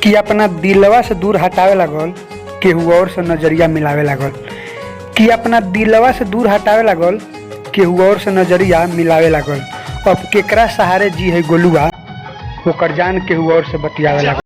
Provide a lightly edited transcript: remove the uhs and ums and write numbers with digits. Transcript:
कि अपना दिलवा से दूर हटावे लागल, केहू और से नजरिया मिलावे लागल। कि अपना दिलवा से दूर हटावे लागल, केहू और से नजरिया मिलावे लागल। अब केकरा सहारे जी है गोलुआ, ओकर जान केहू और से बतियावे लागल।